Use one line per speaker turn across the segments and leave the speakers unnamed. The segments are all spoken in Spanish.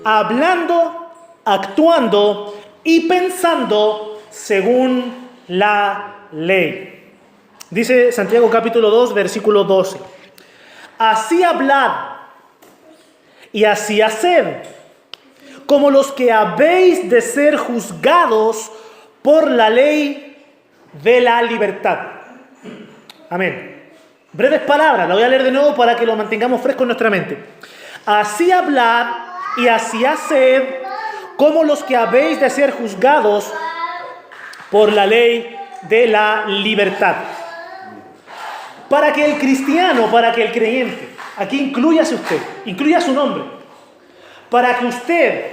hablando, actuando y pensando según la ley. Dice Santiago capítulo 2, versículo 12. Así hablad y así haced, como los que habéis de ser juzgados por la ley de la libertad. Amén. Breves palabras, la voy a leer de nuevo para que lo mantengamos fresco en nuestra mente. Así hablad y así haced, como los que habéis de ser juzgados por la ley de la libertad. Para que el cristiano, para que el creyente, aquí inclúyase usted, incluya su nombre, para que usted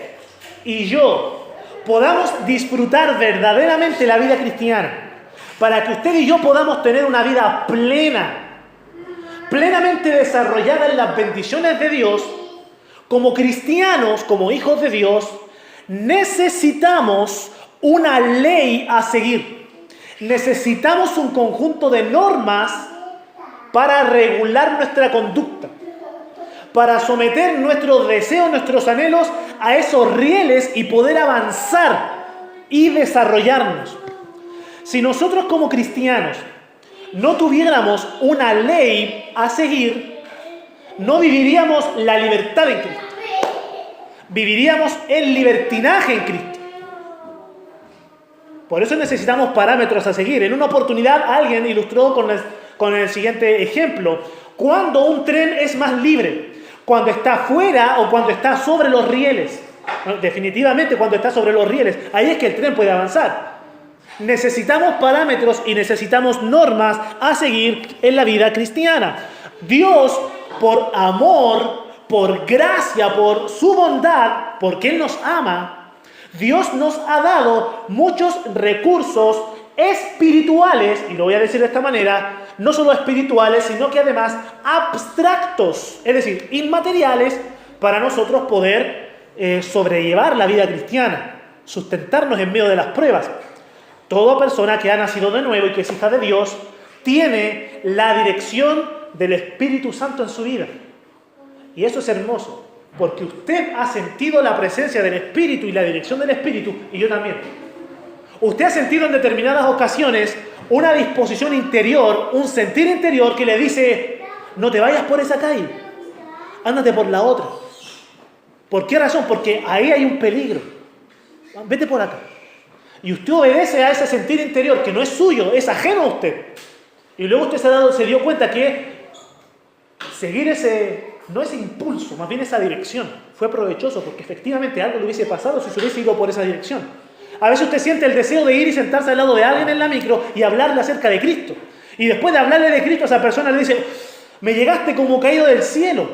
y yo podamos disfrutar verdaderamente la vida cristiana, para que usted y yo podamos tener una vida plena, plenamente desarrollada en las bendiciones de Dios, como cristianos, como hijos de Dios, necesitamos una ley a seguir. Necesitamos un conjunto de normas para regular nuestra conducta, para someter nuestros deseos, nuestros anhelos a esos rieles y poder avanzar y desarrollarnos. Si nosotros como cristianos no tuviéramos una ley a seguir, no viviríamos la libertad en Cristo. Viviríamos el libertinaje en Cristo. Por eso necesitamos parámetros a seguir. En una oportunidad alguien ilustró con el siguiente ejemplo. ¿Cuándo un tren es más libre? ¿Cuando está fuera o cuando está sobre los rieles? Bueno, definitivamente cuando está sobre los rieles. Ahí es que el tren puede avanzar. Necesitamos parámetros y necesitamos normas a seguir en la vida cristiana. Dios, por amor, por gracia, por su bondad, porque Él nos ama, Dios nos ha dado muchos recursos espirituales, y lo voy a decir de esta manera, no solo espirituales, sino que además abstractos, es decir, inmateriales, para nosotros poder sobrellevar la vida cristiana, sustentarnos en medio de las pruebas. Toda persona que ha nacido de nuevo y que es hija de Dios tiene la dirección del Espíritu Santo en su vida. Y eso es hermoso, porque usted ha sentido la presencia del Espíritu y la dirección del Espíritu, y yo también. Usted ha sentido en determinadas ocasiones una disposición interior, un sentir interior que le dice: no te vayas por esa calle, ándate por la otra. ¿Por qué razón? Porque ahí hay un peligro. Vete por acá. Y usted obedece a ese sentir interior que no es suyo, es ajeno a usted. Y luego usted se dio cuenta que seguir no ese impulso, más bien esa dirección, fue provechoso porque efectivamente algo le hubiese pasado si se hubiese ido por esa dirección. A veces usted siente el deseo de ir y sentarse al lado de alguien en la micro y hablarle acerca de Cristo. Y después de hablarle de Cristo, esa persona le dice: me llegaste como caído del cielo.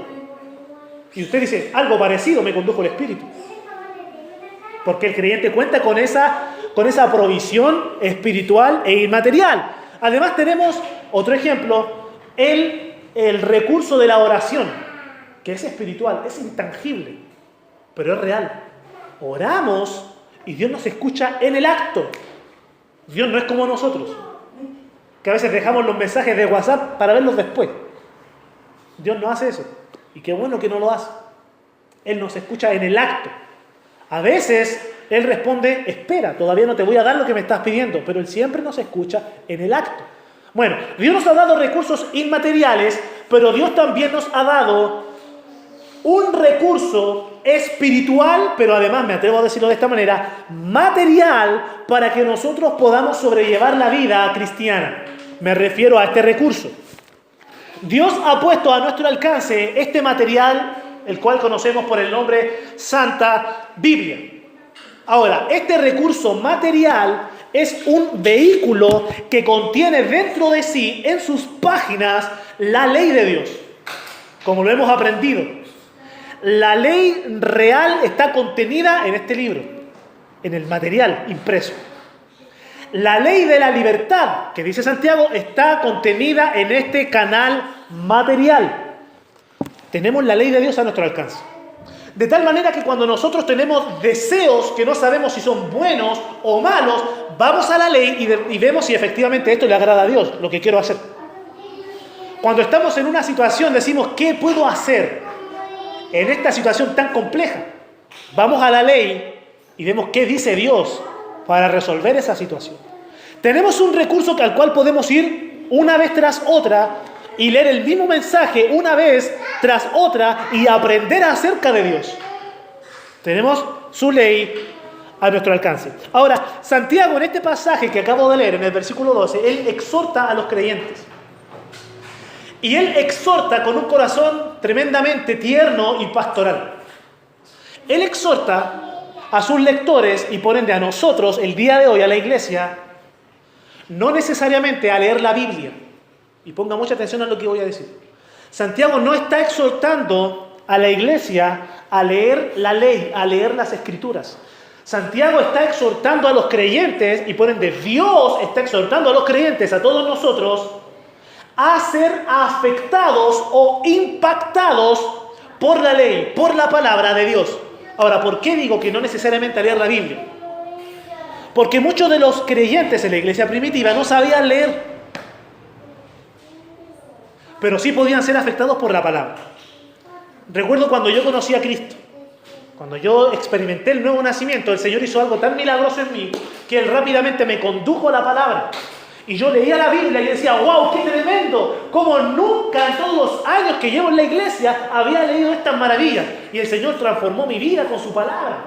Y usted dice: algo parecido me condujo el Espíritu. Porque el creyente cuenta con esa provisión espiritual e inmaterial. Además tenemos otro ejemplo, el recurso de la oración, que es espiritual, es intangible, pero es real. Oramos y Dios nos escucha en el acto. Dios no es como nosotros, que a veces dejamos los mensajes de WhatsApp para verlos después. Dios no hace eso, y qué bueno que no lo hace. Él nos escucha en el acto. A veces Él responde: espera, todavía no te voy a dar lo que me estás pidiendo, pero Él siempre nos escucha en el acto. Bueno, Dios nos ha dado recursos inmateriales, pero Dios también nos ha dado un recurso espiritual, pero además, me atrevo a decirlo de esta manera, material, para que nosotros podamos sobrellevar la vida cristiana. Me refiero a este recurso. Dios ha puesto a nuestro alcance este material, el cual conocemos por el nombre Santa Biblia. Ahora, este recurso material es un vehículo que contiene dentro de sí, en sus páginas, la ley de Dios, como lo hemos aprendido. La ley real está contenida en este libro, en el material impreso. La ley de la libertad, que dice Santiago, está contenida en este canal material. Tenemos la ley de Dios a nuestro alcance. De tal manera que cuando nosotros tenemos deseos que no sabemos si son buenos o malos, vamos a la ley y vemos si efectivamente esto le agrada a Dios, lo que quiero hacer. Cuando estamos en una situación decimos: ¿qué puedo hacer en esta situación tan compleja? Vamos a la ley y vemos qué dice Dios para resolver esa situación. Tenemos un recurso al cual podemos ir una vez tras otra y leer el mismo mensaje una vez tras otra y aprender acerca de Dios. Tenemos su ley a nuestro alcance. Ahora, Santiago en este pasaje que acabo de leer, en el versículo 12, él exhorta a los creyentes. Y él exhorta con un corazón tremendamente tierno y pastoral. Él exhorta a sus lectores y por ende a nosotros el día de hoy, a la iglesia, no necesariamente a leer la Biblia. Y ponga mucha atención a lo que voy a decir. Santiago no está exhortando a la iglesia a leer la ley, a leer las escrituras. Santiago está exhortando a los creyentes, y por ende Dios está exhortando a los creyentes, a todos nosotros, a ser afectados o impactados por la ley, por la palabra de Dios. Ahora, ¿por qué digo que no necesariamente a leer la Biblia? Porque muchos de los creyentes en la iglesia primitiva no sabían leer, pero sí podían ser afectados por la palabra. Recuerdo cuando yo conocí a Cristo, cuando yo experimenté el nuevo nacimiento, el Señor hizo algo tan milagroso en mí que Él rápidamente me condujo a la palabra. Y yo leía la Biblia y decía, wow, qué tremendo, como nunca en todos los años que llevo en la iglesia había leído estas maravillas. Y el Señor transformó mi vida con su palabra.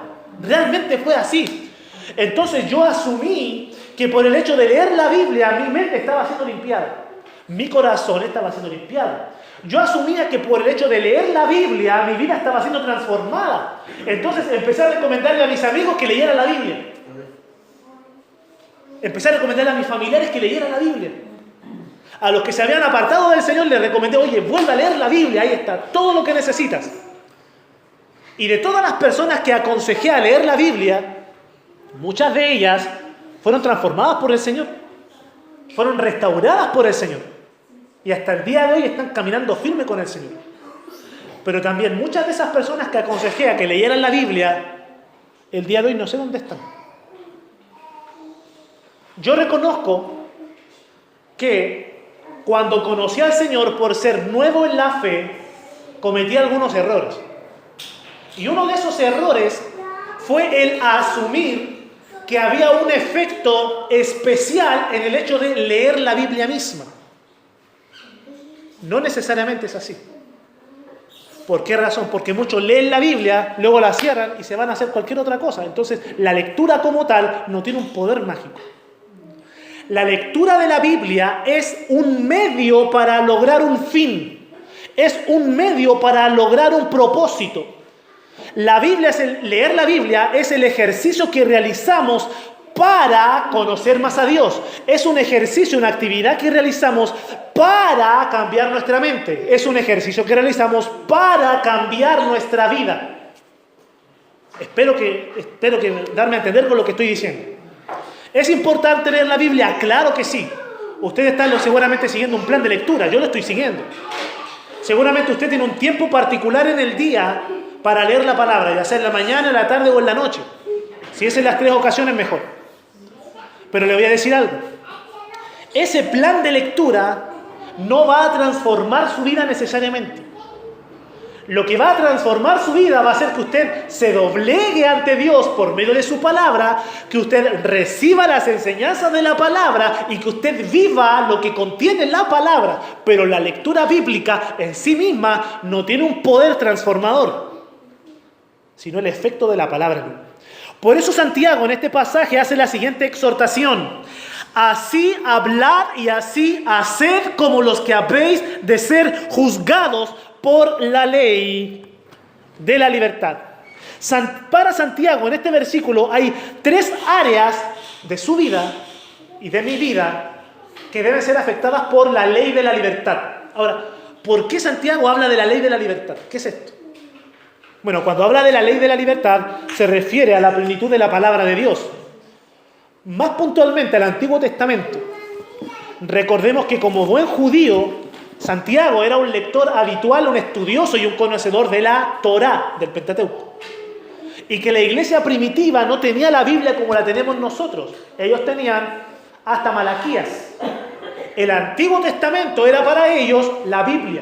Realmente fue así. Entonces yo asumí que por el hecho de leer la Biblia mi mente estaba siendo limpiada. Mi corazón estaba siendo limpiado. Yo asumía que por el hecho de leer la Biblia mi vida estaba siendo transformada. Entonces empecé a recomendarle a mis amigos que leyeran la Biblia. Empecé a recomendarle a mis familiares que leyeran la Biblia. A los que se habían apartado del Señor les recomendé, oye, vuelve a leer la Biblia, ahí está, todo lo que necesitas. Y de todas las personas que aconsejé a leer la Biblia, muchas de ellas fueron transformadas por el Señor. Fueron restauradas por el Señor. Y hasta el día de hoy están caminando firme con el Señor. Pero también muchas de esas personas que aconsejé a que leyeran la Biblia, el día de hoy no sé dónde están. Yo reconozco que cuando conocí al Señor por ser nuevo en la fe, cometí algunos errores. Y uno de esos errores fue el asumir que había un efecto especial en el hecho de leer la Biblia misma. No necesariamente es así. ¿Por qué razón? Porque muchos leen la Biblia, luego la cierran y se van a hacer cualquier otra cosa. Entonces, la lectura como tal no tiene un poder mágico. La lectura de la Biblia es un medio para lograr un fin. Es un medio para lograr un propósito. Leer la Biblia es el ejercicio que realizamos para conocer más a Dios. Es un ejercicio, una actividad que realizamos para cambiar nuestra mente. Es un ejercicio que realizamos para cambiar nuestra vida. Espero que darme a entender con lo que estoy diciendo. ¿Es importante leer la Biblia? Claro que sí. Ustedes están seguramente siguiendo un plan de lectura. Yo lo estoy siguiendo. Seguramente usted tiene un tiempo particular en el día para leer la palabra, ya sea en la mañana, en la tarde o en la noche. Si es en las 3 ocasiones, mejor. Pero le voy a decir algo. Ese plan de lectura no va a transformar su vida necesariamente. Lo que va a transformar su vida va a ser que usted se doblegue ante Dios por medio de su palabra, que usted reciba las enseñanzas de la palabra y que usted viva lo que contiene la palabra. Pero la lectura bíblica en sí misma no tiene un poder transformador, sino el efecto de la palabra. Por eso Santiago en este pasaje hace la siguiente exhortación: así hablad y así haced como los que habéis de ser juzgados por la ley de la libertad. Para Santiago en este versículo hay 3 áreas de su vida y de mi vida que deben ser afectadas por la ley de la libertad. Ahora, ¿por qué Santiago habla de la ley de la libertad? ¿Qué es esto? Bueno, cuando habla de la ley de la libertad se refiere a la plenitud de la palabra de Dios. Más puntualmente al Antiguo Testamento. Recordemos que como buen judío, Santiago era un lector habitual, un estudioso y un conocedor de la Torá, del Pentateuco. Y que la iglesia primitiva no tenía la Biblia como la tenemos nosotros. Ellos tenían hasta Malaquías. El Antiguo Testamento era para ellos la Biblia.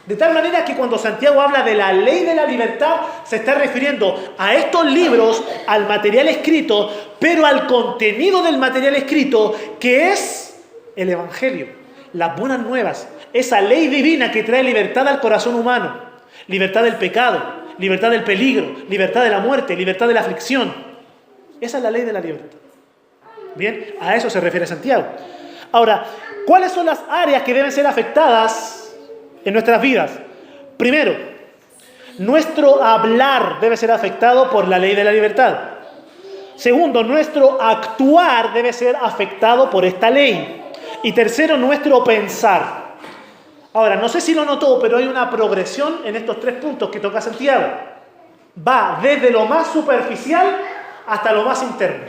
De tal manera que cuando Santiago habla de la ley de la libertad, se está refiriendo a estos libros, al material escrito, pero al contenido del material escrito, que es el Evangelio, las buenas nuevas, esa ley divina que trae libertad al corazón humano, libertad del pecado, libertad del peligro, libertad de la muerte, libertad de la aflicción. Esa es la ley de la libertad. Bien, a eso se refiere Santiago. Ahora, ¿cuáles son las áreas que deben ser afectadas en nuestras vidas? Primero, nuestro hablar debe ser afectado por la ley de la libertad. Segundo, nuestro actuar debe ser afectado por esta ley. Y tercero, nuestro pensar. Ahora, no sé si lo notó, pero hay una progresión en estos 3 puntos que toca Santiago. Va desde lo más superficial hasta lo más interno.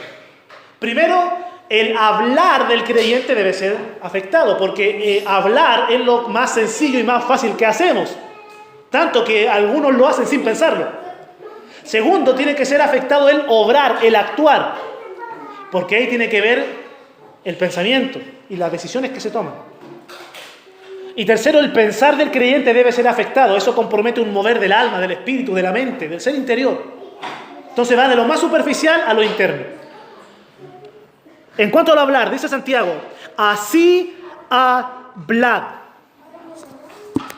Primero, el hablar del creyente debe ser afectado, porque hablar es lo más sencillo y más fácil que hacemos, tanto que algunos lo hacen sin pensarlo. Segundo, tiene que ser afectado el obrar, el actuar, porque ahí tiene que ver el pensamiento y las decisiones que se toman. Y tercero, el pensar del creyente debe ser afectado. Eso compromete un mover del alma, del espíritu, de la mente, del ser interior. Entonces va de lo más superficial a lo interno. En cuanto al hablar, dice Santiago, así hablad.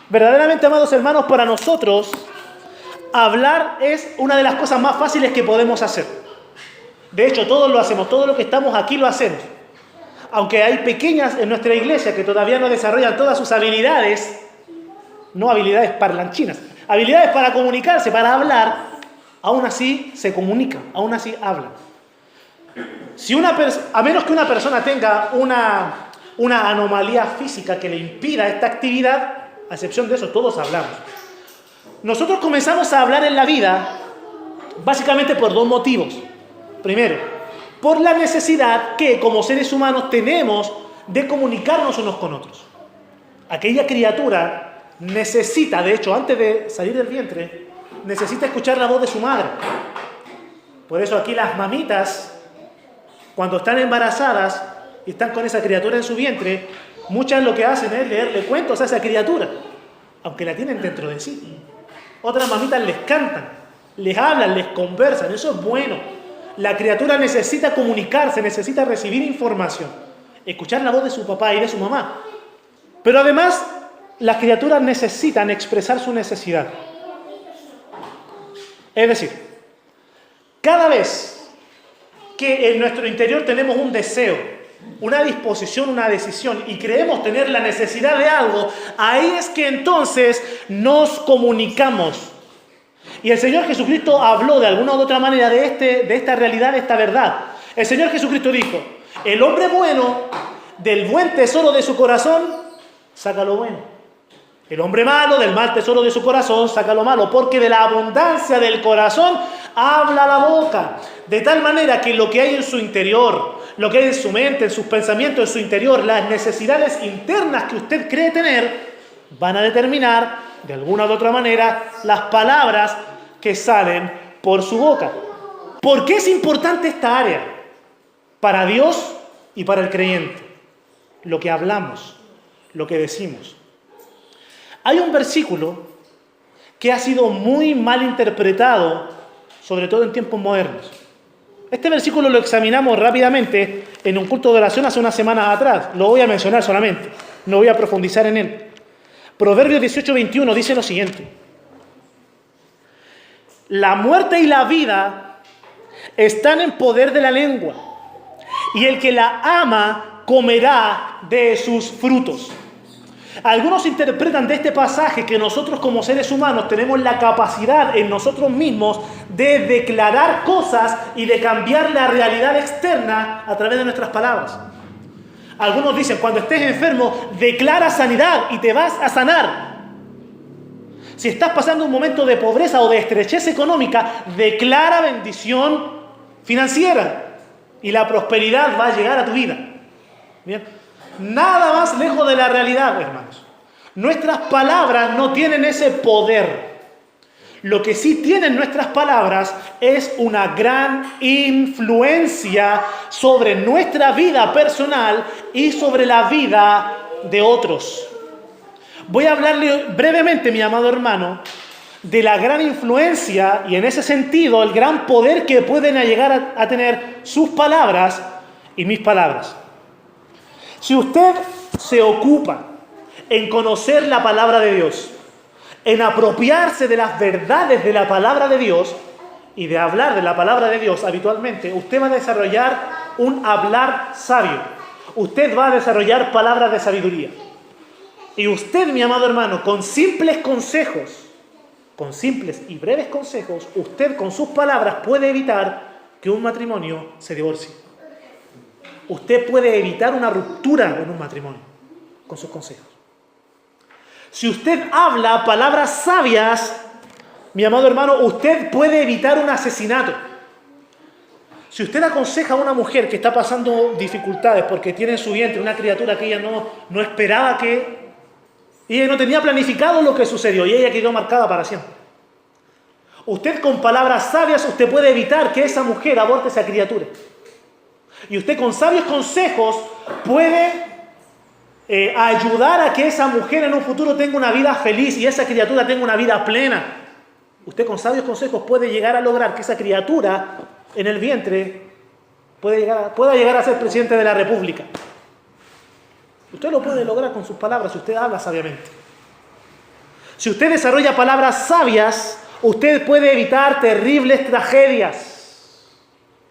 Verdaderamente, amados hermanos, para nosotros, hablar es una de las cosas más fáciles que podemos hacer. De hecho, todos lo hacemos, todos los que estamos aquí lo hacemos. Aunque hay pequeñas en nuestra iglesia que todavía no desarrollan todas sus habilidades, no habilidades parlanchinas, habilidades para comunicarse, para hablar, aún así se comunican, aún así hablan. A menos que una persona tenga una anomalía física que le impida esta actividad, a excepción de eso, todos hablamos. Nosotros comenzamos a hablar en la vida básicamente por 2 motivos. Primero, por la necesidad que como seres humanos tenemos de comunicarnos unos con otros. Aquella criatura necesita, de hecho, antes de salir del vientre, necesita escuchar la voz de su madre. Por eso aquí las mamitas, cuando están embarazadas y están con esa criatura en su vientre, muchas lo que hacen es leerle cuentos a esa criatura, aunque la tienen dentro de sí. Otras mamitas les cantan, les hablan, les conversan, eso es bueno. La criatura necesita comunicarse, necesita recibir información, escuchar la voz de su papá y de su mamá. Pero además, las criaturas necesitan expresar su necesidad. Es decir, cada vez que en nuestro interior tenemos un deseo, una disposición, una decisión y creemos tener la necesidad de algo, ahí es que entonces nos comunicamos. Y el Señor Jesucristo habló de alguna u otra manera de esta realidad, de esta verdad. El Señor Jesucristo dijo, el hombre bueno, del buen tesoro de su corazón, saca lo bueno. El hombre malo, del mal tesoro de su corazón, saca lo malo. Porque de la abundancia del corazón, habla la boca. De tal manera que lo que hay en su interior, lo que hay en su mente, en sus pensamientos, en su interior, las necesidades internas que usted cree tener, van a determinar, de alguna u otra manera, las palabras que salen por su boca. ¿Por qué es importante esta área? Para Dios y para el creyente. Lo que hablamos, lo que decimos. Hay un versículo que ha sido muy mal interpretado, sobre todo en tiempos modernos. Este versículo lo examinamos rápidamente en un culto de oración hace unas semanas atrás. Lo voy a mencionar solamente, no voy a profundizar en él. Proverbios 18:21 dice lo siguiente. La muerte y la vida están en poder de la lengua, y el que la ama comerá de sus frutos. Algunos interpretan de este pasaje que nosotros como seres humanos tenemos la capacidad en nosotros mismos de declarar cosas y de cambiar la realidad externa a través de nuestras palabras. Algunos dicen, cuando estés enfermo, declara sanidad y te vas a sanar. Si estás pasando un momento de pobreza o de estrechez económica, declara bendición financiera y la prosperidad va a llegar a tu vida. ¿Bien? Nada más lejos de la realidad, hermanos. Nuestras palabras no tienen ese poder. Lo que sí tienen nuestras palabras es una gran influencia sobre nuestra vida personal y sobre la vida de otros. voy a hablarle brevemente, mi amado hermano, de la gran influencia y en ese sentido el gran poder que pueden llegar a tener sus palabras y mis palabras. Si usted se ocupa en conocer la palabra de Dios, en apropiarse de las verdades de la palabra de Dios y de hablar de la palabra de Dios habitualmente, usted va a desarrollar un hablar sabio. Usted va a desarrollar palabras de sabiduría. Y usted, mi amado hermano, con simples consejos, con simples y breves consejos, usted con sus palabras puede evitar que un matrimonio se divorcie. Usted puede evitar una ruptura en un matrimonio con sus consejos. Si usted habla palabras sabias, mi amado hermano, usted puede evitar un asesinato. Si usted aconseja a una mujer que está pasando dificultades porque tiene en su vientre una criatura que ella no esperaba que... Ella no tenía planificado lo que sucedió y ella quedó marcada para siempre. Usted con palabras sabias, usted puede evitar que esa mujer aborte esa criatura. Y usted con sabios consejos puede ayudar a que esa mujer en un futuro tenga una vida feliz y esa criatura tenga una vida plena. Usted con sabios consejos puede llegar a lograr que esa criatura en el vientre pueda llegar a ser presidente de la República. Usted lo puede lograr con sus palabras si usted habla sabiamente. Si usted desarrolla palabras sabias, usted puede evitar terribles tragedias.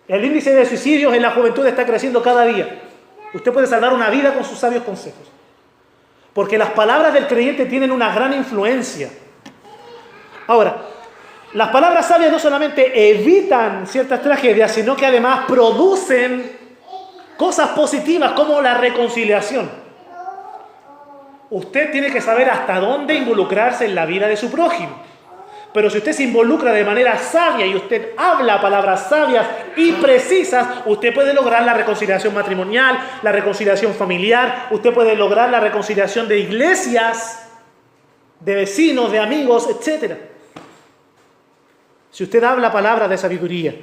El índice de suicidios en la juventud está creciendo cada día. Usted puede salvar una vida con sus sabios consejos. Porque las palabras del creyente tienen una gran influencia. Ahora, las palabras sabias no solamente evitan ciertas tragedias, sino que además producen cosas positivas como la reconciliación. Usted tiene que saber hasta dónde involucrarse en la vida de su prójimo. Pero si usted se involucra de manera sabia y usted habla palabras sabias y precisas, usted puede lograr la reconciliación matrimonial, la reconciliación familiar, usted puede lograr la reconciliación de iglesias, de vecinos, de amigos, etc. Si usted habla palabras de sabiduría.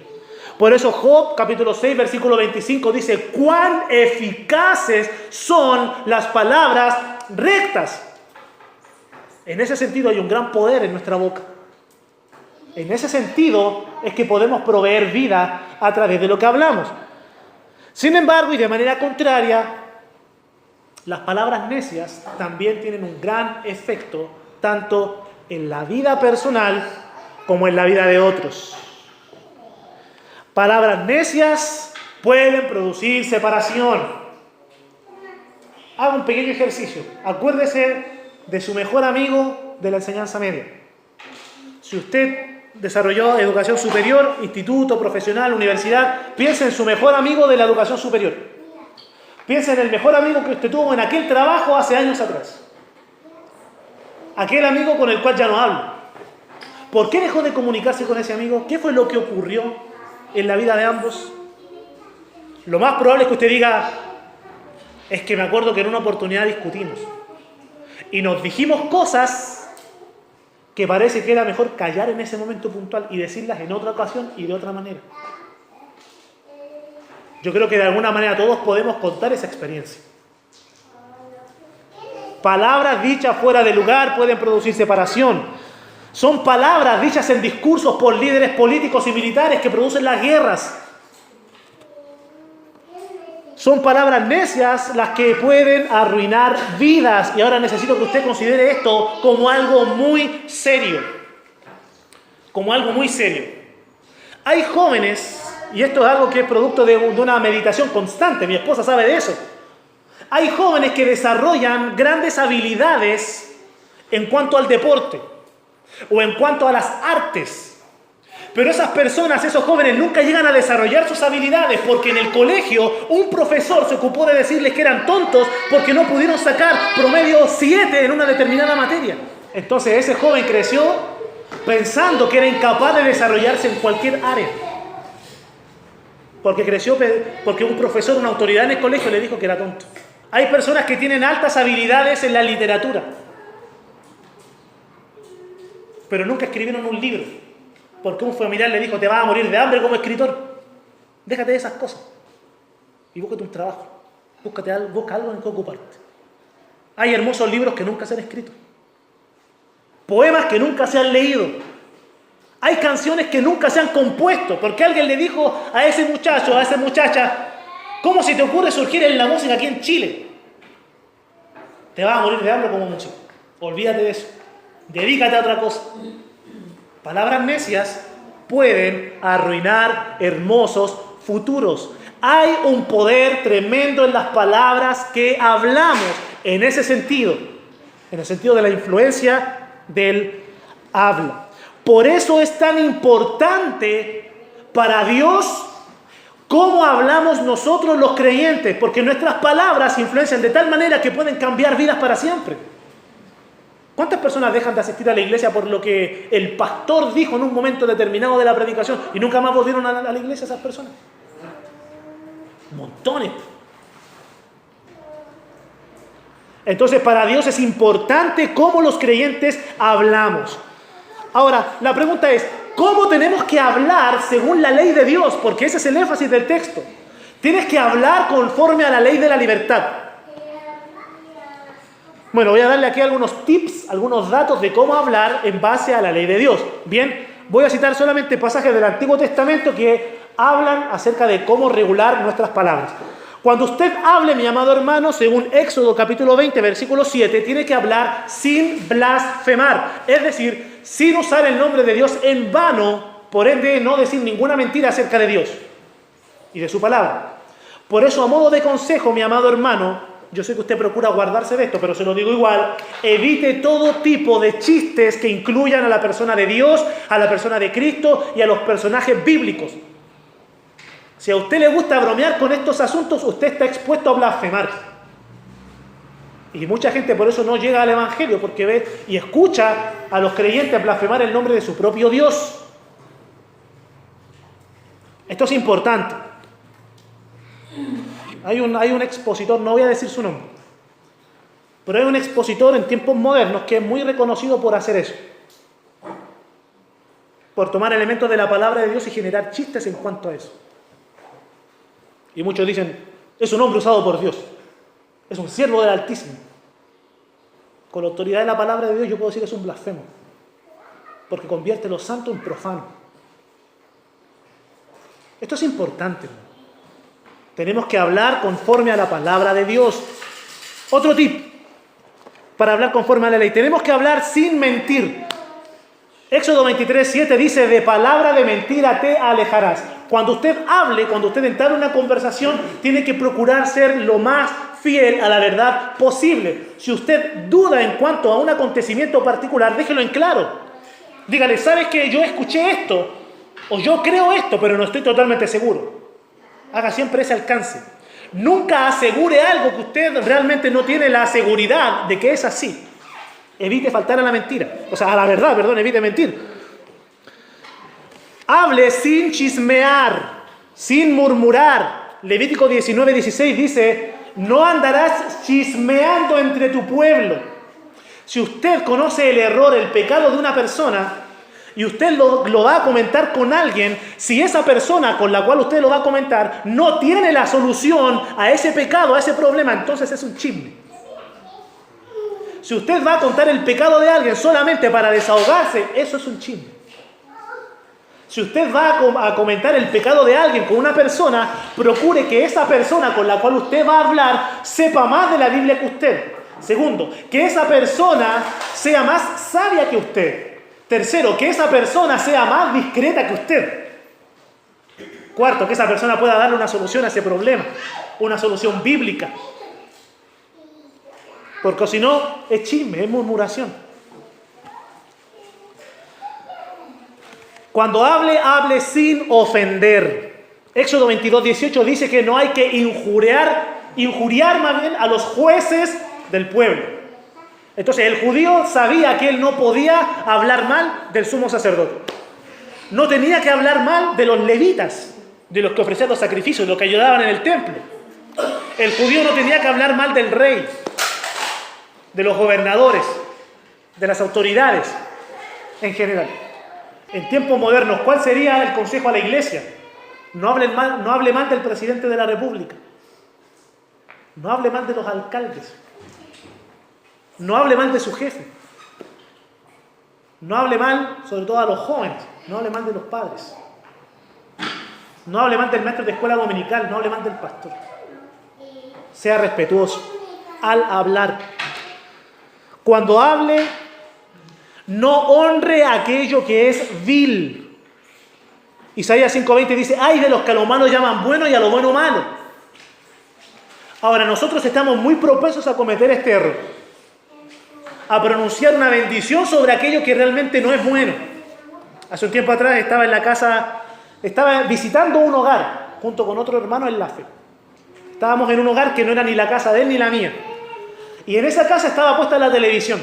Por eso Job, capítulo 6, versículo 25, dice: cuán eficaces son las palabras rectas. En ese sentido hay un gran poder en nuestra boca. En ese sentido es que podemos proveer vida a través de lo que hablamos. Sin embargo, y de manera contraria, las palabras necias también tienen un gran efecto tanto en la vida personal como en la vida de otros. Palabras necias pueden producir separación. Haga un pequeño ejercicio. Acuérdese de su mejor amigo de la enseñanza media. Si usted desarrolló educación superior, instituto, profesional, universidad, piense en su mejor amigo de la educación superior. Piense en el mejor amigo que usted tuvo en aquel trabajo hace años atrás. Aquel amigo con el cual ya no hablo. ¿Por qué dejó de comunicarse con ese amigo? ¿Qué fue lo que ocurrió en la vida de ambos? Lo más probable es que usted diga: es que me acuerdo que en una oportunidad discutimos y nos dijimos cosas que parece que era mejor callar en ese momento puntual y decirlas en otra ocasión y de otra manera. Yo creo que de alguna manera todos podemos contar esa experiencia. Palabras dichas fuera de lugar pueden producir separación. Son palabras dichas en discursos por líderes políticos y militares que producen las guerras. Son palabras necias las que pueden arruinar vidas. Y ahora necesito que usted considere esto como algo muy serio. Como algo muy serio. Hay jóvenes, y esto es algo que es producto de una meditación constante, mi esposa sabe de eso. Hay jóvenes que desarrollan grandes habilidades en cuanto al deporte o en cuanto a las artes. Pero esas personas, esos jóvenes, nunca llegan a desarrollar sus habilidades porque en el colegio un profesor se ocupó de decirles que eran tontos porque no pudieron sacar promedio 7 en una determinada materia. Entonces ese joven creció pensando que era incapaz de desarrollarse en cualquier área. Porque creció porque un profesor, una autoridad en el colegio le dijo que era tonto. Hay personas que tienen altas habilidades en la literatura, pero nunca escribieron un libro. Porque un familiar le dijo: te vas a morir de hambre como escritor. Déjate de esas cosas y búscate un trabajo. Busca algo en que ocuparte. Hay hermosos libros que nunca se han escrito. poemas que nunca se han leído. Hay canciones que nunca se han compuesto, porque alguien le dijo a ese muchacho, a esa muchacha, ¿cómo se te ocurre surgir en la música aquí en Chile? Te vas a morir de hambre como músico. Olvídate de eso. Dedícate a otra cosa. Palabras necias pueden arruinar hermosos futuros. Hay un poder tremendo en las palabras que hablamos en ese sentido, en el sentido de la influencia del habla. Por eso es tan importante para Dios cómo hablamos nosotros los creyentes, porque nuestras palabras influencian de tal manera que pueden cambiar vidas para siempre. ¿Cuántas personas dejan de asistir a la iglesia por lo que el pastor dijo en un momento determinado de la predicación y nunca más volvieron a la iglesia esas personas? Montones. Entonces, para Dios es importante cómo los creyentes hablamos. Ahora, la pregunta es, ¿cómo tenemos que hablar según la ley de Dios? Porque ese es el énfasis del texto. Tienes que hablar conforme a la ley de la libertad. Bueno, voy a darle aquí algunos tips, algunos datos de cómo hablar en base a la ley de Dios. Bien, voy a citar solamente pasajes del Antiguo Testamento que hablan acerca de cómo regular nuestras palabras. Cuando usted hable, mi amado hermano, según Éxodo capítulo 20, versículo 7, tiene que hablar sin blasfemar, es decir, sin usar el nombre de Dios en vano, por ende no decir ninguna mentira acerca de Dios y de su palabra. Por eso, a modo de consejo, mi amado hermano, yo sé que usted procura guardarse de esto, pero se lo digo igual, evite todo tipo de chistes que incluyan a la persona de Dios, a la persona de Cristo y a los personajes bíblicos. Si a usted le gusta bromear con estos asuntos, usted está expuesto a blasfemar. Y mucha gente por eso no llega al Evangelio, porque ve y escucha a los creyentes blasfemar el nombre de su propio Dios. Esto es importante. Hay un expositor, no voy a decir su nombre, pero hay un expositor en tiempos modernos que es muy reconocido por hacer eso. Por tomar elementos de la palabra de Dios y generar chistes en cuanto a eso. Y muchos dicen, es un hombre usado por Dios. Es un siervo del Altísimo. Con la autoridad de la palabra de Dios yo puedo decir que es un blasfemo. Porque convierte lo santo en profano. Esto es importante. Tenemos que hablar conforme a la palabra de Dios. Otro tip para hablar conforme a la ley. Tenemos que hablar sin mentir. Éxodo 23:7 dice, de palabra de mentira te alejarás. Cuando usted hable, cuando usted entra en una conversación, tiene que procurar ser lo más fiel a la verdad posible. Si usted duda en cuanto a un acontecimiento particular, déjelo en claro. Dígale, ¿sabes qué? Yo escuché esto, o yo creo esto, pero no estoy totalmente seguro. Haga siempre ese alcance. Nunca asegure algo que usted realmente no tiene la seguridad de que es así. Evite faltar a la mentira. O sea, a la verdad, perdón, evite mentir. Hable sin chismear, sin murmurar. Levítico 19:16 dice, no andarás chismeando entre tu pueblo. Si usted conoce el error, el pecado de una persona, y usted lo va a comentar con alguien, si esa persona con la cual usted lo va a comentar no tiene la solución a ese pecado, a ese problema, entonces es un chisme. Si usted va a contar el pecado de alguien solamente para desahogarse, eso es un chisme. Si usted va a comentar el pecado de alguien con una persona, procure que esa persona con la cual usted va a hablar sepa más de la Biblia que usted. Segundo, que esa persona sea más sabia que usted. Tercero, que esa persona sea más discreta que usted. Cuarto, que esa persona pueda darle una solución a ese problema, una solución bíblica. Porque si no, es chisme, es murmuración. Cuando hable sin ofender. Éxodo 22:18 dice que no hay que injuriar más bien a los jueces del pueblo. Entonces el judío sabía que él no podía hablar mal del sumo sacerdote. No tenía que hablar mal de los levitas, de los que ofrecían los sacrificios, de los que ayudaban en el templo. El judío no tenía que hablar mal del rey, de los gobernadores, de las autoridades en general. En tiempos modernos, ¿cuál sería el consejo a la iglesia? No hable mal del presidente de la República. No hable mal de los alcaldes. No hable mal de su jefe. No hable mal, sobre todo a los jóvenes, no hable mal de los padres. No hable mal del maestro de escuela dominical, no hable mal del pastor. Sea respetuoso al hablar. Cuando hable, no honre aquello que es vil. Isaías 5:20 dice, ay de los que a lo malo llaman bueno y a lo bueno malo. Ahora, nosotros estamos muy propensos a cometer este error, a pronunciar una bendición sobre aquello que realmente no es bueno. Hace un tiempo atrás estaba visitando un hogar junto con otro hermano en la fe. Estábamos en un hogar que no era ni la casa de él ni la mía. Y en esa casa estaba puesta la televisión.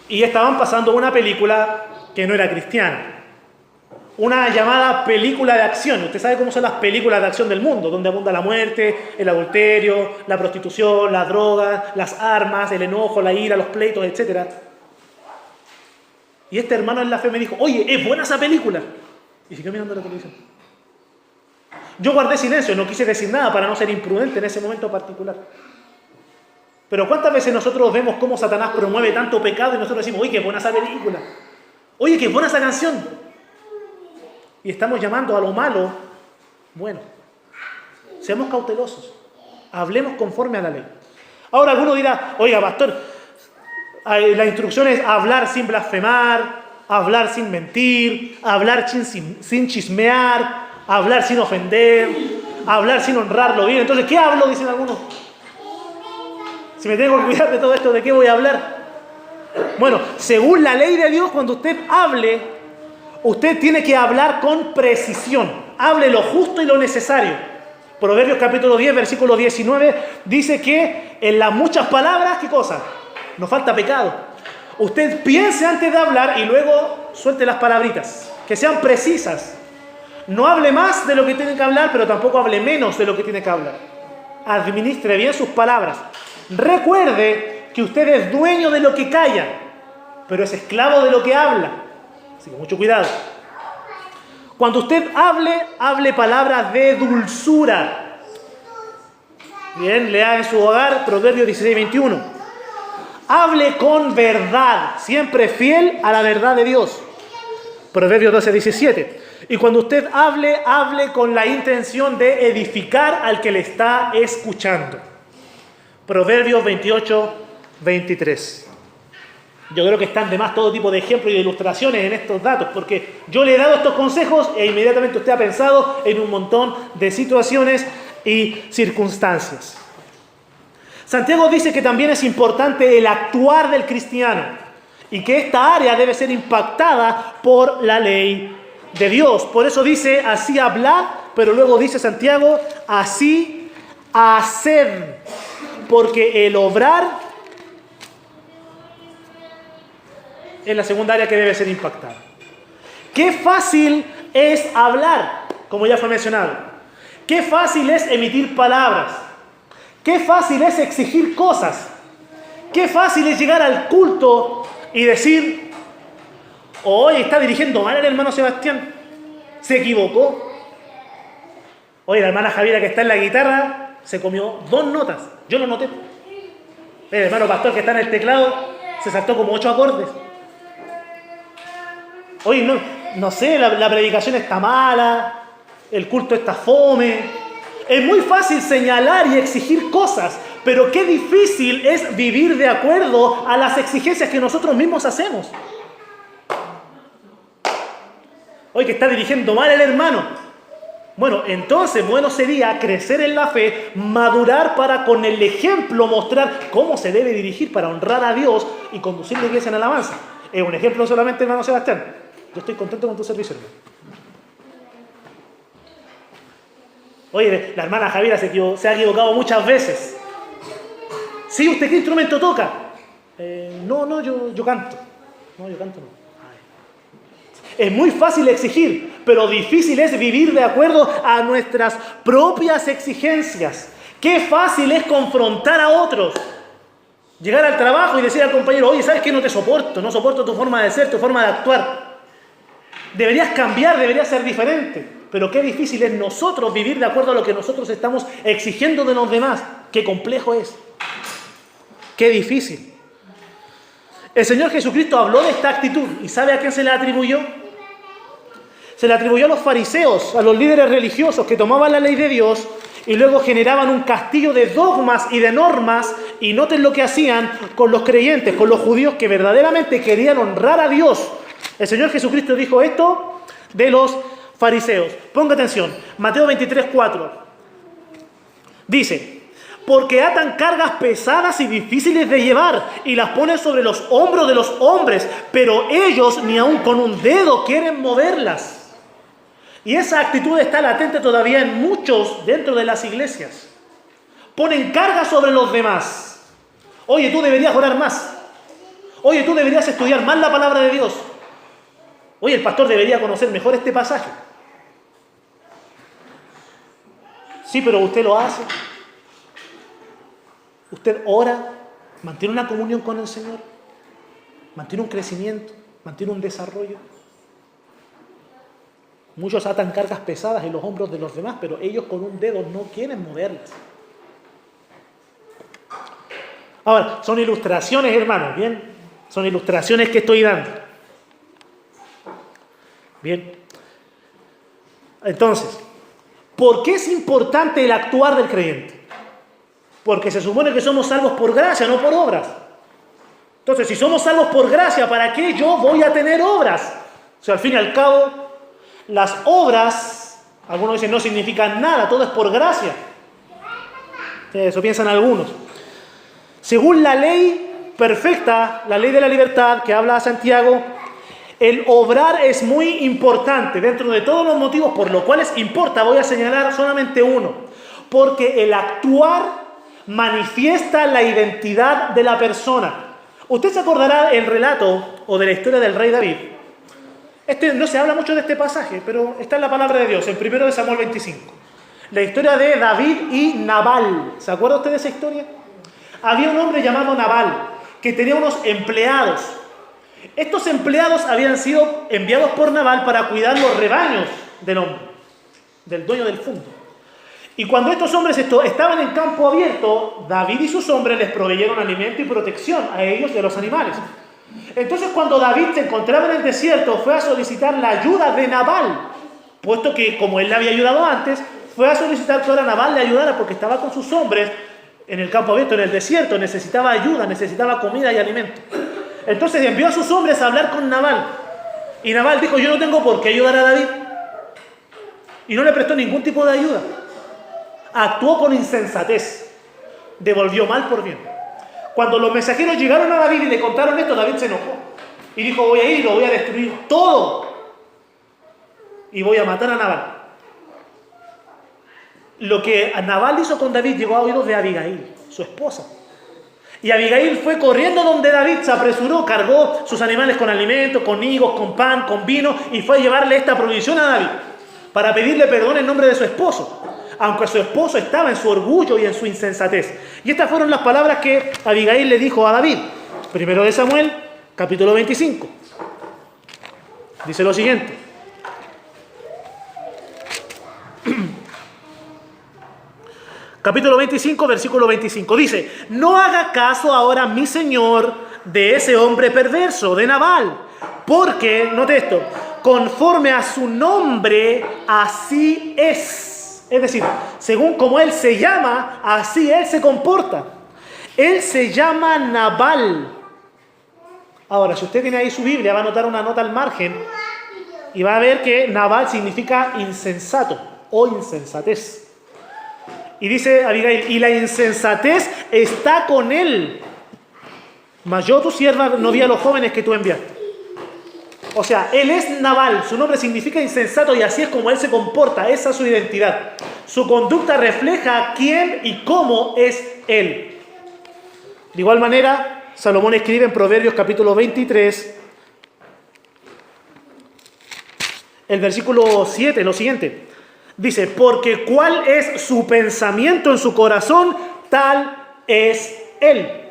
Y estaban pasando una película que no era cristiana. Una llamada película de acción. Usted sabe cómo son las películas de acción del mundo, donde abunda la muerte, el adulterio, la prostitución, las drogas, las armas, el enojo, la ira, los pleitos, etc. Y este hermano en la fe me dijo, oye, es buena esa película. Y siguió mirando la televisión. Yo guardé silencio, no quise decir nada para no ser imprudente en ese momento particular. Pero ¿cuántas veces nosotros vemos cómo Satanás promueve tanto pecado y nosotros decimos, oye, qué buena esa película? Oye, qué buena esa canción. Y estamos llamando a lo malo bueno. Seamos cautelosos. Hablemos conforme a la ley. Ahora alguno dirá, oiga, pastor, la instrucción es hablar sin blasfemar, hablar sin mentir, hablar sin chismear, hablar sin ofender, hablar sin honrarlo bien. Entonces, ¿qué hablo? Dicen algunos. Si me tengo que cuidar de todo esto, ¿de qué voy a hablar? Bueno, según la ley de Dios, cuando usted hable, usted tiene que hablar con precisión. Hable lo justo y lo necesario. Proverbios capítulo 10, versículo 19, dice que en las muchas palabras, ¿qué cosa? Nos falta pecado. Usted piense antes de hablar y luego suelte las palabritas, que sean precisas. No hable más de lo que tiene que hablar, pero tampoco hable menos de lo que tiene que hablar. Administre bien sus palabras. Recuerde que usted es dueño de lo que calla, pero es esclavo de lo que habla. Así que mucho cuidado. Cuando usted hable palabras de dulzura. Bien, lea en su hogar Proverbios 16, 21. Hable con verdad, siempre fiel a la verdad de Dios. Proverbios 12, 17. Y cuando usted hable con la intención de edificar al que le está escuchando. Proverbios 28, 23. Yo creo que están de más todo tipo de ejemplos y de ilustraciones en estos datos, porque yo le he dado estos consejos e inmediatamente usted ha pensado en un montón de situaciones y circunstancias. Santiago dice que también es importante el actuar del cristiano y que esta área debe ser impactada por la ley de Dios. Por eso dice, así hablad, pero luego dice Santiago, así haced, porque el obrar es la segunda área que debe ser impactada. Qué fácil es hablar, como ya fue mencionado. Qué fácil es emitir palabras. Qué fácil es exigir cosas. Qué fácil es llegar al culto y decir, hoy está dirigiendo mal el hermano Sebastián, se equivocó. Oye, la hermana Javiera que está en la guitarra se comió 2 notas. Yo lo noté. El hermano pastor que está en el teclado se saltó como 8 acordes. Oye, no sé, la predicación está mala, el culto está fome. Es muy fácil señalar y exigir cosas, pero qué difícil es vivir de acuerdo a las exigencias que nosotros mismos hacemos. Oye, que está dirigiendo mal el hermano. Bueno, entonces bueno sería crecer en la fe, madurar para con el ejemplo mostrar cómo se debe dirigir para honrar a Dios y conducir la iglesia en alabanza. Es un ejemplo solamente, hermano Sebastián. Yo estoy contento con tu servicio, hermano. Oye, la hermana Javiera se ha equivocado muchas veces. ¿Sí? ¿Usted qué instrumento toca? No, yo canto. No, yo canto no. Es muy fácil exigir, pero difícil es vivir de acuerdo a nuestras propias exigencias. Qué fácil es confrontar a otros. Llegar al trabajo y decir al compañero, oye, ¿sabes qué? No te soporto, no soporto tu forma de ser, tu forma de actuar. Deberías cambiar, deberías ser diferente. Pero qué difícil es nosotros vivir de acuerdo a lo que nosotros estamos exigiendo de los demás. Qué complejo es. Qué difícil. El Señor Jesucristo habló de esta actitud. ¿Y sabe a quién se le atribuyó? Se le atribuyó a los fariseos, a los líderes religiosos que tomaban la ley de Dios y luego generaban un castillo de dogmas y de normas. Y noten lo que hacían con los creyentes, con los judíos que verdaderamente querían honrar a Dios. El Señor Jesucristo dijo esto de los fariseos. Ponga atención, Mateo 23:4. Dice: porque atan cargas pesadas y difíciles de llevar y las ponen sobre los hombros de los hombres, pero ellos ni aun con un dedo quieren moverlas. Y esa actitud está latente todavía en muchos dentro de las iglesias. Ponen cargas sobre los demás. Oye, tú deberías orar más. Oye, tú deberías estudiar más la palabra de Dios. Oye, el pastor debería conocer mejor este pasaje. Sí, pero usted lo hace. Usted ora, mantiene una comunión con el Señor, mantiene un crecimiento, mantiene un desarrollo. Muchos atan cargas pesadas en los hombros de los demás, pero ellos con un dedo no quieren moverlas. Ahora, son ilustraciones, hermanos, ¿bien? Son ilustraciones que estoy dando. Bien. Entonces, ¿por qué es importante el actuar del creyente? Porque se supone que somos salvos por gracia, no por obras. Entonces, si somos salvos por gracia, ¿para qué yo voy a tener obras? O sea, al fin y al cabo, las obras, algunos dicen, no significan nada, todo es por gracia. Eso piensan algunos. Según la ley perfecta, la ley de la libertad que habla Santiago, el obrar es muy importante. Dentro de todos los motivos por los cuales importa, voy a señalar solamente uno. Porque el actuar manifiesta la identidad de la persona. Usted se acordará el relato o de la historia del rey David. No se habla mucho de este pasaje, pero está en la palabra de Dios, en 1 de Samuel 25. La historia de David y Nabal. ¿Se acuerda usted de esa historia? Había un hombre llamado Nabal que tenía unos empleados. Estos empleados habían sido enviados por Nabal para cuidar los rebaños del hombre, del dueño del fondo. Y cuando estos hombres estaban en campo abierto, David y sus hombres les proveyeron alimento y protección a ellos y a los animales. Entonces, cuando David se encontraba en el desierto, fue a solicitar la ayuda de Nabal, puesto que, como él le había ayudado antes, fue a solicitar que ahora Nabal le ayudara porque estaba con sus hombres en el campo abierto, en el desierto, necesitaba ayuda, necesitaba comida y alimento. Entonces envió a sus hombres a hablar con Nabal. Y Nabal dijo: yo no tengo por qué ayudar a David. Y no le prestó ningún tipo de ayuda. Actuó con insensatez. Devolvió mal por bien. Cuando los mensajeros llegaron a David y le contaron esto, David se enojó. Y dijo: voy a ir y lo voy a destruir todo. Y voy a matar a Nabal. Lo que Nabal hizo con David llegó a oídos de Abigail, su esposa. Y Abigail fue corriendo donde David, se apresuró, cargó sus animales con alimento, con higos, con pan, con vino, y fue a llevarle esta provisión a David, para pedirle perdón en nombre de su esposo, aunque su esposo estaba en su orgullo y en su insensatez. Y estas fueron las palabras que Abigail le dijo a David. 1 de Samuel, capítulo 25. Dice lo siguiente. Capítulo 25, versículo 25. Dice: no haga caso ahora, mi señor, de ese hombre perverso, de Nabal, porque, note esto, conforme a su nombre, así es. Es decir, según como él se llama, así él se comporta. Él se llama Nabal. Ahora, si usted tiene ahí su Biblia, va a notar una nota al margen y va a ver que Nabal significa insensato o insensatez. Y dice Abigail: y la insensatez está con él. Mas yo, tu sierva, no vi a los jóvenes que tú enviaste. O sea, él es Nabal, su nombre significa insensato y así es como él se comporta, esa es su identidad. Su conducta refleja quién y cómo es él. De igual manera, Salomón escribe en Proverbios capítulo 23, el versículo 7, lo siguiente. Dice: porque cuál es su pensamiento en su corazón, tal es él.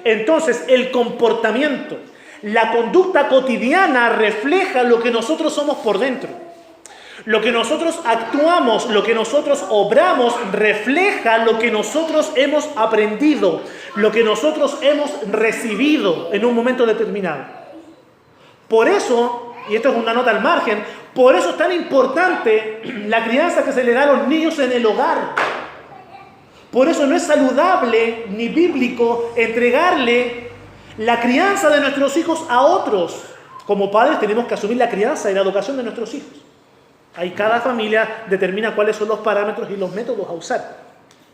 Entonces, el comportamiento, la conducta cotidiana refleja lo que nosotros somos por dentro. Lo que nosotros actuamos, lo que nosotros obramos, refleja lo que nosotros hemos aprendido, lo que nosotros hemos recibido en un momento determinado. Por eso, y esto es una nota al margen, por eso es tan importante la crianza que se le da a los niños en el hogar. Por eso no es saludable ni bíblico entregarle la crianza de nuestros hijos a otros. Como padres tenemos que asumir la crianza y la educación de nuestros hijos. Ahí cada familia determina cuáles son los parámetros y los métodos a usar.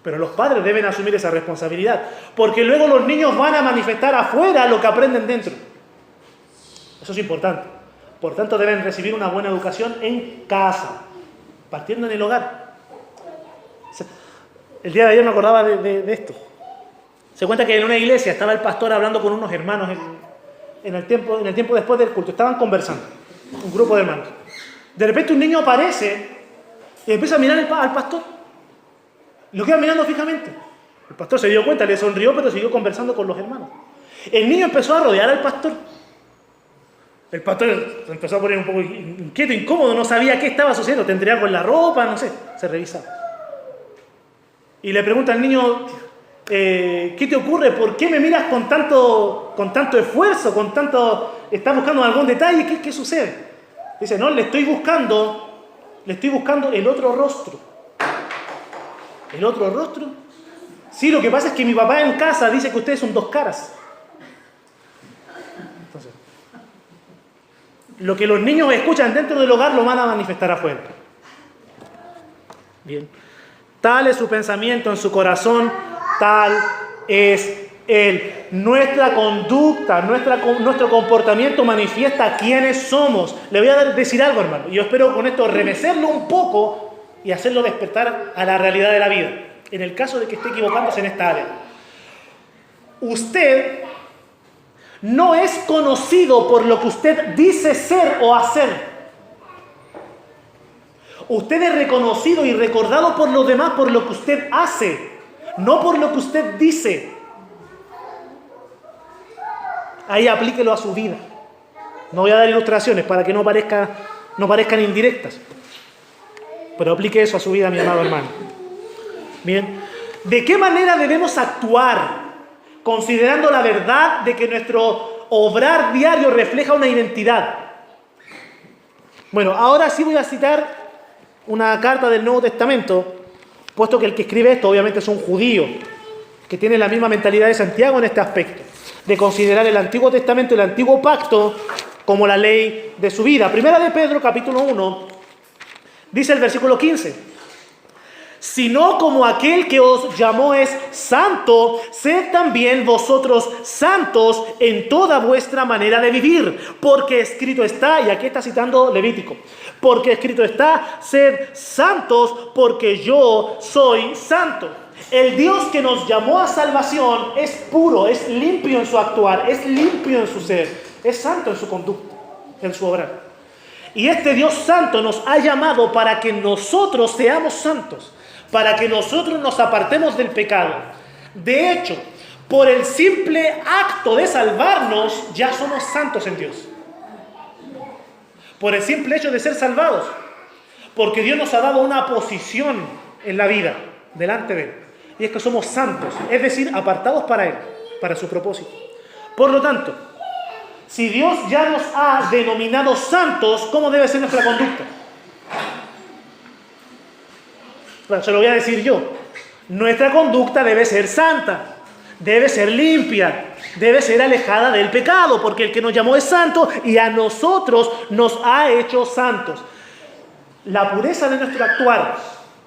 Pero los padres deben asumir esa responsabilidad, porque luego los niños van a manifestar afuera lo que aprenden dentro. Eso es importante. Por tanto, deben recibir una buena educación en casa, partiendo en el hogar. El día de ayer me acordaba de esto. Se cuenta que en una iglesia estaba el pastor hablando con unos hermanos en el tiempo después del culto. Estaban conversando, un grupo de hermanos. De repente un niño aparece y empieza a mirar al pastor. Lo queda mirando fijamente. El pastor se dio cuenta, le sonrió, pero siguió conversando con los hermanos. El niño empezó a rodear al pastor. El pastor se empezó a poner un poco inquieto, incómodo, no sabía qué estaba sucediendo. ¿Tendría algo en la ropa? No sé, se revisaba. Y le pregunta al niño, ¿qué te ocurre? ¿Por qué me miras con tanto esfuerzo? ¿Estás buscando algún detalle? ¿Qué sucede? Dice, no, le estoy buscando el otro rostro. ¿El otro rostro? Sí, lo que pasa es que mi papá en casa dice que ustedes son dos caras. Entonces, lo que los niños escuchan dentro del hogar lo van a manifestar afuera. Bien. Tal es su pensamiento en su corazón, tal es él. Nuestra conducta, nuestro comportamiento manifiesta quiénes somos. Le voy a decir algo, hermano. Y yo espero con esto remecerlo un poco y hacerlo despertar a la realidad de la vida. En el caso de que esté equivocándose en esta área. Usted no es conocido por lo que usted dice ser o hacer. Usted es reconocido y recordado por los demás por lo que usted hace, no por lo que usted dice. Ahí aplíquelo a su vida. No voy a dar ilustraciones para que no parezcan indirectas. Pero aplique eso a su vida, mi amado hermano. Bien. ¿De qué manera debemos actuar? Considerando la verdad de que nuestro obrar diario refleja una identidad. Bueno, ahora sí voy a citar una carta del Nuevo Testamento, puesto que el que escribe esto obviamente es un judío, que tiene la misma mentalidad de Santiago en este aspecto, de considerar el Antiguo Testamento, el Antiguo Pacto, como la ley de su vida. Primera de Pedro, capítulo 1, dice el versículo 15. Sino como aquel que os llamó es santo, sed también vosotros santos en toda vuestra manera de vivir. Porque escrito está, y aquí está citando Levítico, porque escrito está, sed santos porque yo soy santo. El Dios que nos llamó a salvación es puro, es limpio en su actuar, es limpio en su ser, es santo en su conducta, en su obrar. Y este Dios santo nos ha llamado para que nosotros seamos santos, para que nosotros nos apartemos del pecado. De hecho, por el simple acto de salvarnos, ya somos santos en Dios. Por el simple hecho de ser salvados. Porque Dios nos ha dado una posición en la vida, delante de Él. Y es que somos santos, es decir, apartados para Él, para su propósito. Por lo tanto, si Dios ya nos ha denominado santos, ¿cómo debe ser nuestra conducta? Bueno, se lo voy a decir yo. Nuestra conducta debe ser santa, debe ser limpia, debe ser alejada del pecado, porque el que nos llamó es santo y a nosotros nos ha hecho santos. La pureza de nuestro actuar,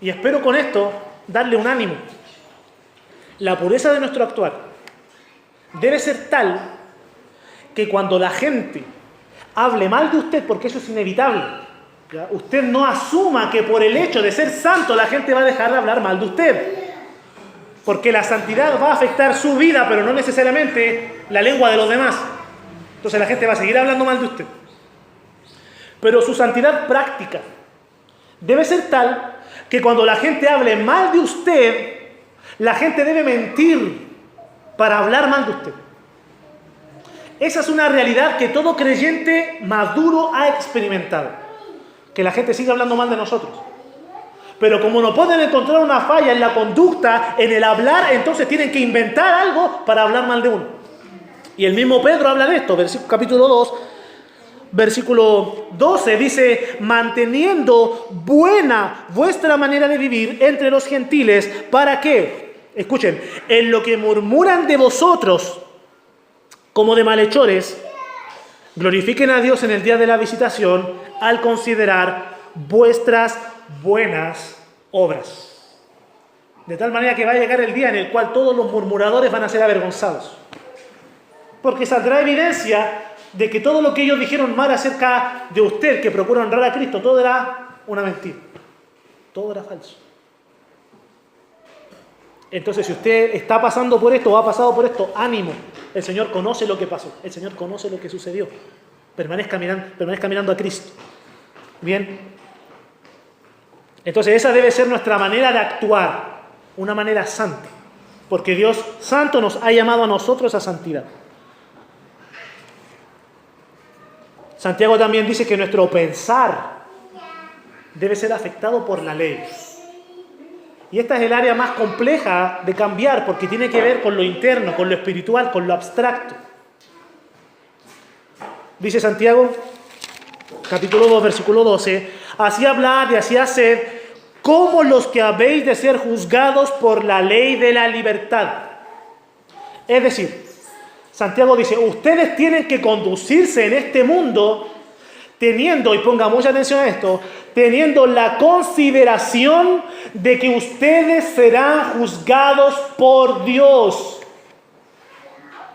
y espero con esto darle un ánimo, la pureza de nuestro actuar debe ser tal que cuando la gente hable mal de usted, porque eso es inevitable, ¿ya? Usted no asuma que por el hecho de ser santo la gente va a dejar de hablar mal de usted. Porque la santidad va a afectar su vida, pero no necesariamente la lengua de los demás. Entonces la gente va a seguir hablando mal de usted. Pero su santidad práctica debe ser tal que cuando la gente hable mal de usted, la gente debe mentir para hablar mal de usted. Esa es una realidad que todo creyente maduro ha experimentado. que la gente siga hablando mal de nosotros. Pero como no pueden encontrar una falla en la conducta, en el hablar, entonces tienen que inventar algo para hablar mal de uno. Y el mismo Pedro habla de esto, capítulo 2, versículo 12, dice: manteniendo buena vuestra manera de vivir entre los gentiles, ¿para qué? Escuchen, en lo que murmuran de vosotros como de malhechores, glorifiquen a Dios en el día de la visitación al considerar vuestras buenas obras. De tal manera que va a llegar el día en el cual todos los murmuradores van a ser avergonzados. Porque saldrá evidencia de que todo lo que ellos dijeron mal acerca de usted, que procura honrar a Cristo, todo era una mentira. Todo era falso. Entonces, si usted está pasando por esto o ha pasado por esto, ánimo. El Señor conoce lo que pasó. El Señor conoce lo que sucedió. Permanezca mirando a Cristo. Bien. Entonces, esa debe ser nuestra manera de actuar. Una manera santa. Porque Dios santo nos ha llamado a nosotros a santidad. Santiago también dice que nuestro pensar debe ser afectado por la ley. Y esta es el área más compleja de cambiar, porque tiene que ver con lo interno, con lo espiritual, con lo abstracto. Dice Santiago, capítulo 2, versículo 12, así hablad y así haced como los que habéis de ser juzgados por la ley de la libertad. Es decir, Santiago dice, ustedes tienen que conducirse en este mundo teniendo, y ponga mucha atención a esto, teniendo la consideración de que ustedes serán juzgados por Dios.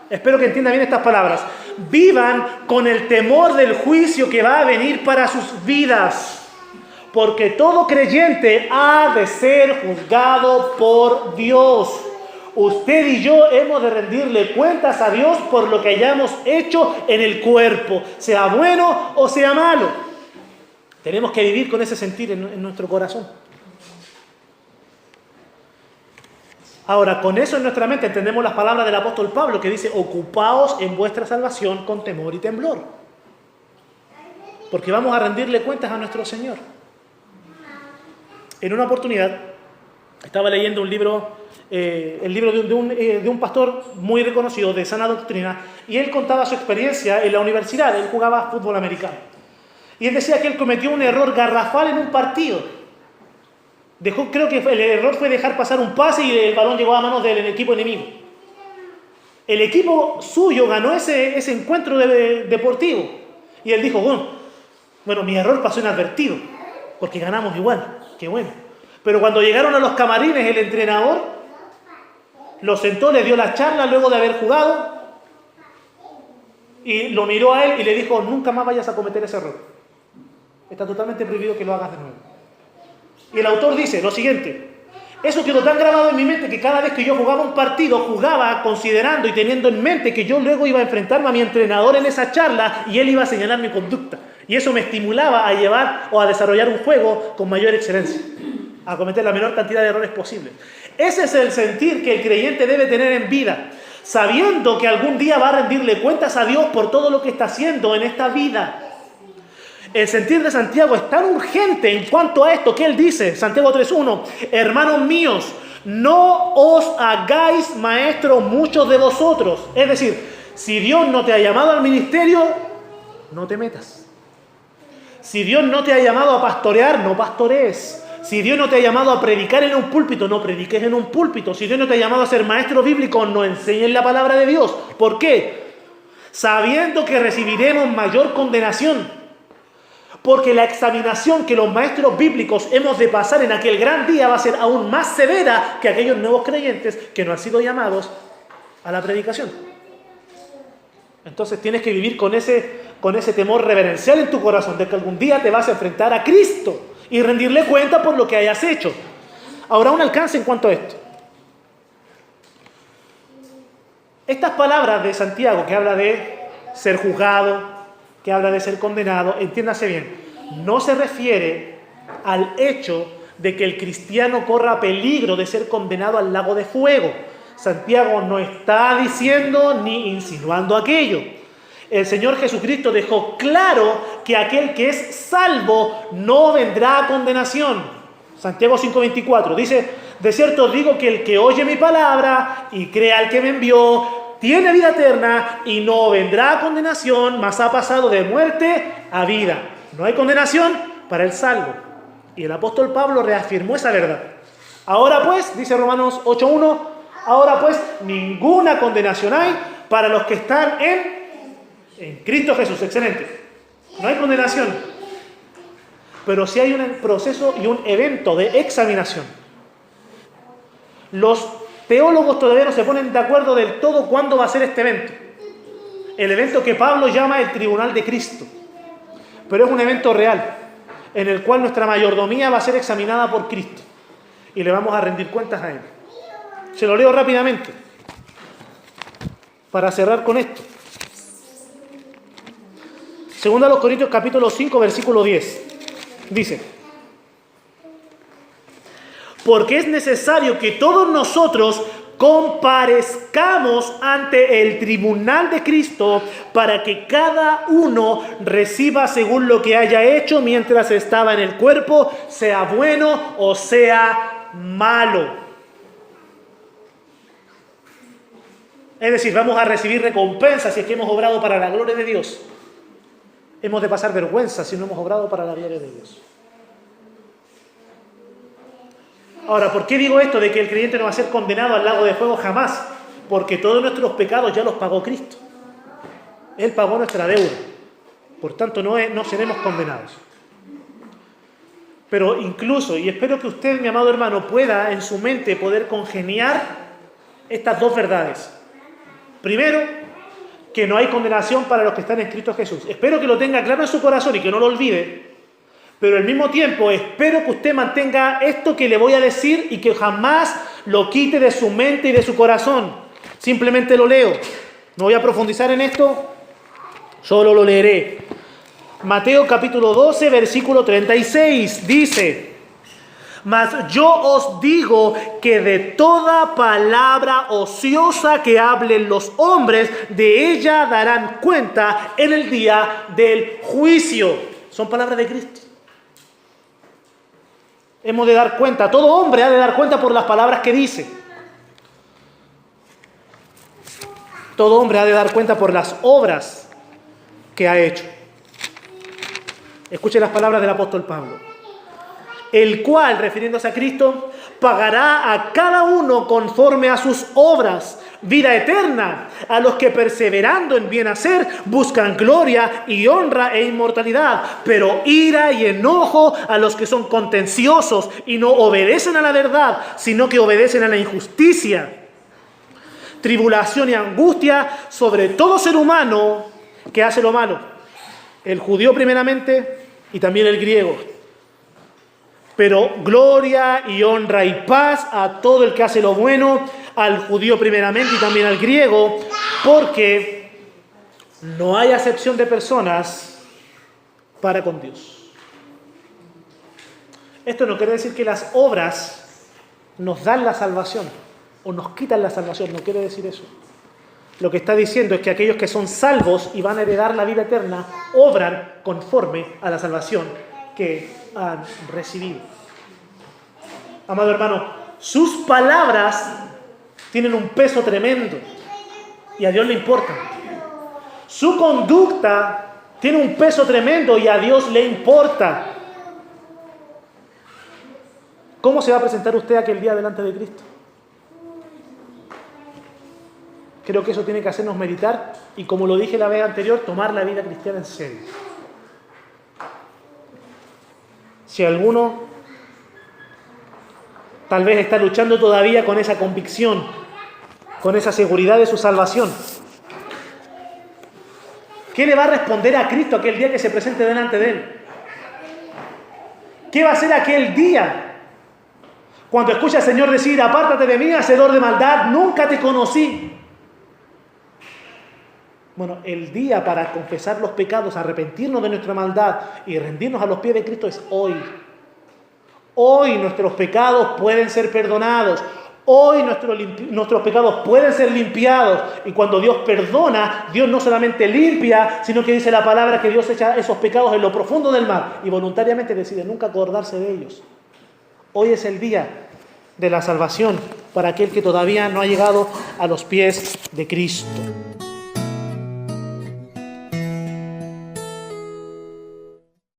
Espero que entiendan bien estas palabras. Vivan con el temor del juicio que va a venir para sus vidas, porque todo creyente ha de ser juzgado por Dios. Usted y yo hemos de rendirle cuentas a Dios por lo que hayamos hecho en el cuerpo, sea bueno o sea malo. Tenemos que vivir con ese sentir en nuestro corazón. Ahora, con eso en nuestra mente entendemos las palabras del apóstol Pablo que dice, ocupaos en vuestra salvación con temor y temblor. Porque vamos a rendirle cuentas a nuestro Señor. En una oportunidad, estaba leyendo un libro, el libro de un pastor muy reconocido de sana doctrina, y él contaba su experiencia en la universidad. Él jugaba fútbol americano. Y él decía que él cometió un error garrafal en un partido. Creo que el error fue dejar pasar un pase y el balón llegó a manos del equipo enemigo. El equipo suyo ganó ese encuentro deportivo. Y él dijo, bueno, mi error pasó inadvertido, porque ganamos igual. Qué bueno. Pero cuando llegaron a los camarines, el entrenador lo sentó, le dio la charla luego de haber jugado y lo miró a él y le dijo, nunca más vayas a cometer ese error. Está totalmente prohibido que lo hagas de nuevo. Y el autor dice lo siguiente, eso quedó tan grabado en mi mente que cada vez que yo jugaba un partido, jugaba considerando y teniendo en mente que yo luego iba a enfrentarme a mi entrenador en esa charla y él iba a señalar mi conducta. Y eso me estimulaba a llevar o a desarrollar un juego con mayor excelencia, a cometer la menor cantidad de errores posible. Ese es el sentir que el creyente debe tener en vida, sabiendo que algún día va a rendirle cuentas a Dios por todo lo que está haciendo en esta vida. El sentir de Santiago es tan urgente en cuanto a esto que él dice, Santiago 3.1, hermanos míos, no os hagáis maestros muchos de vosotros. Es decir, si Dios no te ha llamado al ministerio, no te metas. Si Dios no te ha llamado a pastorear, no pastorees. Si Dios no te ha llamado a predicar en un púlpito, no prediques en un púlpito. Si Dios no te ha llamado a ser maestro bíblico, no enseñes la palabra de Dios. ¿Por qué? Sabiendo que recibiremos mayor condenación. Porque la examinación que los maestros bíblicos hemos de pasar en aquel gran día va a ser aún más severa que aquellos nuevos creyentes que no han sido llamados a la predicación. Entonces tienes que vivir con ese temor reverencial en tu corazón de que algún día te vas a enfrentar a Cristo y rendirle cuenta por lo que hayas hecho. Ahora, un alcance en cuanto a esto. Estas palabras de Santiago, que habla de ser juzgado, que habla de ser condenado, entiéndase bien, no se refiere al hecho de que el cristiano corra peligro de ser condenado al lago de fuego. Santiago no está diciendo ni insinuando aquello. El Señor Jesucristo dejó claro que aquel que es salvo no vendrá a condenación. Santiago 5:24 dice: de cierto os digo que el que oye mi palabra y cree al que me envió, tiene vida eterna y no vendrá a condenación, mas ha pasado de muerte a vida. No hay condenación para el salvo. Y el apóstol Pablo reafirmó esa verdad. Ahora pues, dice Romanos 8:1, ahora pues ninguna condenación hay para los que están en Cristo Jesús. Excelente. No hay condenación. Pero sí hay un proceso y un evento de examinación. Los teólogos todavía no se ponen de acuerdo del todo cuándo va a ser este evento. El evento que Pablo llama el tribunal de Cristo. Pero es un evento real, en el cual nuestra mayordomía va a ser examinada por Cristo. Y le vamos a rendir cuentas a Él. Se lo leo rápidamente, para cerrar con esto. Segunda a los Corintios capítulo 5, versículo 10. Dice: porque es necesario que todos nosotros comparezcamos ante el tribunal de Cristo para que cada uno reciba según lo que haya hecho mientras estaba en el cuerpo, sea bueno o sea malo. Es decir, vamos a recibir recompensa si es que hemos obrado para la gloria de Dios. Hemos de pasar vergüenza si no hemos obrado para la gloria de Dios. Ahora, ¿por qué digo esto de que el creyente no va a ser condenado al lago de fuego? Jamás. Porque todos nuestros pecados ya los pagó Cristo. Él pagó nuestra deuda. Por tanto, no seremos condenados. Pero incluso, y espero que usted, mi amado hermano, pueda en su mente poder congeniar estas dos verdades. Primero, que no hay condenación para los que están en Cristo Jesús. Espero que lo tenga claro en su corazón y que no lo olvide. Pero al mismo tiempo espero que usted mantenga esto que le voy a decir y que jamás lo quite de su mente y de su corazón. Simplemente lo leo. No voy a profundizar en esto, solo lo leeré. Mateo capítulo 12, versículo 36 dice: mas yo os digo que de toda palabra ociosa que hablen los hombres, de ella darán cuenta en el día del juicio. Son palabras de Cristo. Hemos de dar cuenta, todo hombre ha de dar cuenta por las palabras que dice. Todo hombre ha de dar cuenta por las obras que ha hecho. Escuche las palabras del apóstol Pablo. El cual, refiriéndose a Cristo, pagará a cada uno conforme a sus obras, vida eterna, a los que perseverando en bien hacer buscan gloria y honra e inmortalidad, pero ira y enojo a los que son contenciosos y no obedecen a la verdad, sino que obedecen a la injusticia. Tribulación y angustia sobre todo ser humano que hace lo malo, el judío primeramente y también el griego. Pero gloria y honra y paz a todo el que hace lo bueno, al judío primeramente y también al griego, porque no hay acepción de personas para con Dios. Esto no quiere decir que las obras nos dan la salvación o nos quitan la salvación, no quiere decir eso. Lo que está diciendo es que aquellos que son salvos y van a heredar la vida eterna, obran conforme a la salvación que han recibido. Amado hermano, sus palabras tienen un peso tremendo y a Dios le importa. Su conducta tiene un peso tremendo y a Dios le importa. ¿Cómo se va a presentar usted aquel día delante de Cristo? Creo que eso tiene que hacernos meditar y, como lo dije la vez anterior, tomar la vida cristiana en serio. Si alguno tal vez está luchando todavía con esa convicción, con esa seguridad de su salvación, ¿qué le va a responder a Cristo aquel día que se presente delante de Él? ¿Qué va a hacer aquel día cuando escucha al Señor decir: apártate de mí, hacedor de maldad, nunca te conocí? Bueno, el día para confesar los pecados, arrepentirnos de nuestra maldad y rendirnos a los pies de Cristo es hoy. Hoy nuestros pecados pueden ser perdonados. Hoy nuestros pecados pueden ser limpiados, y cuando Dios perdona, Dios no solamente limpia, sino que dice la palabra que Dios echa esos pecados en lo profundo del mar y voluntariamente decide nunca acordarse de ellos. Hoy es el día de la salvación para aquel que todavía no ha llegado a los pies de Cristo.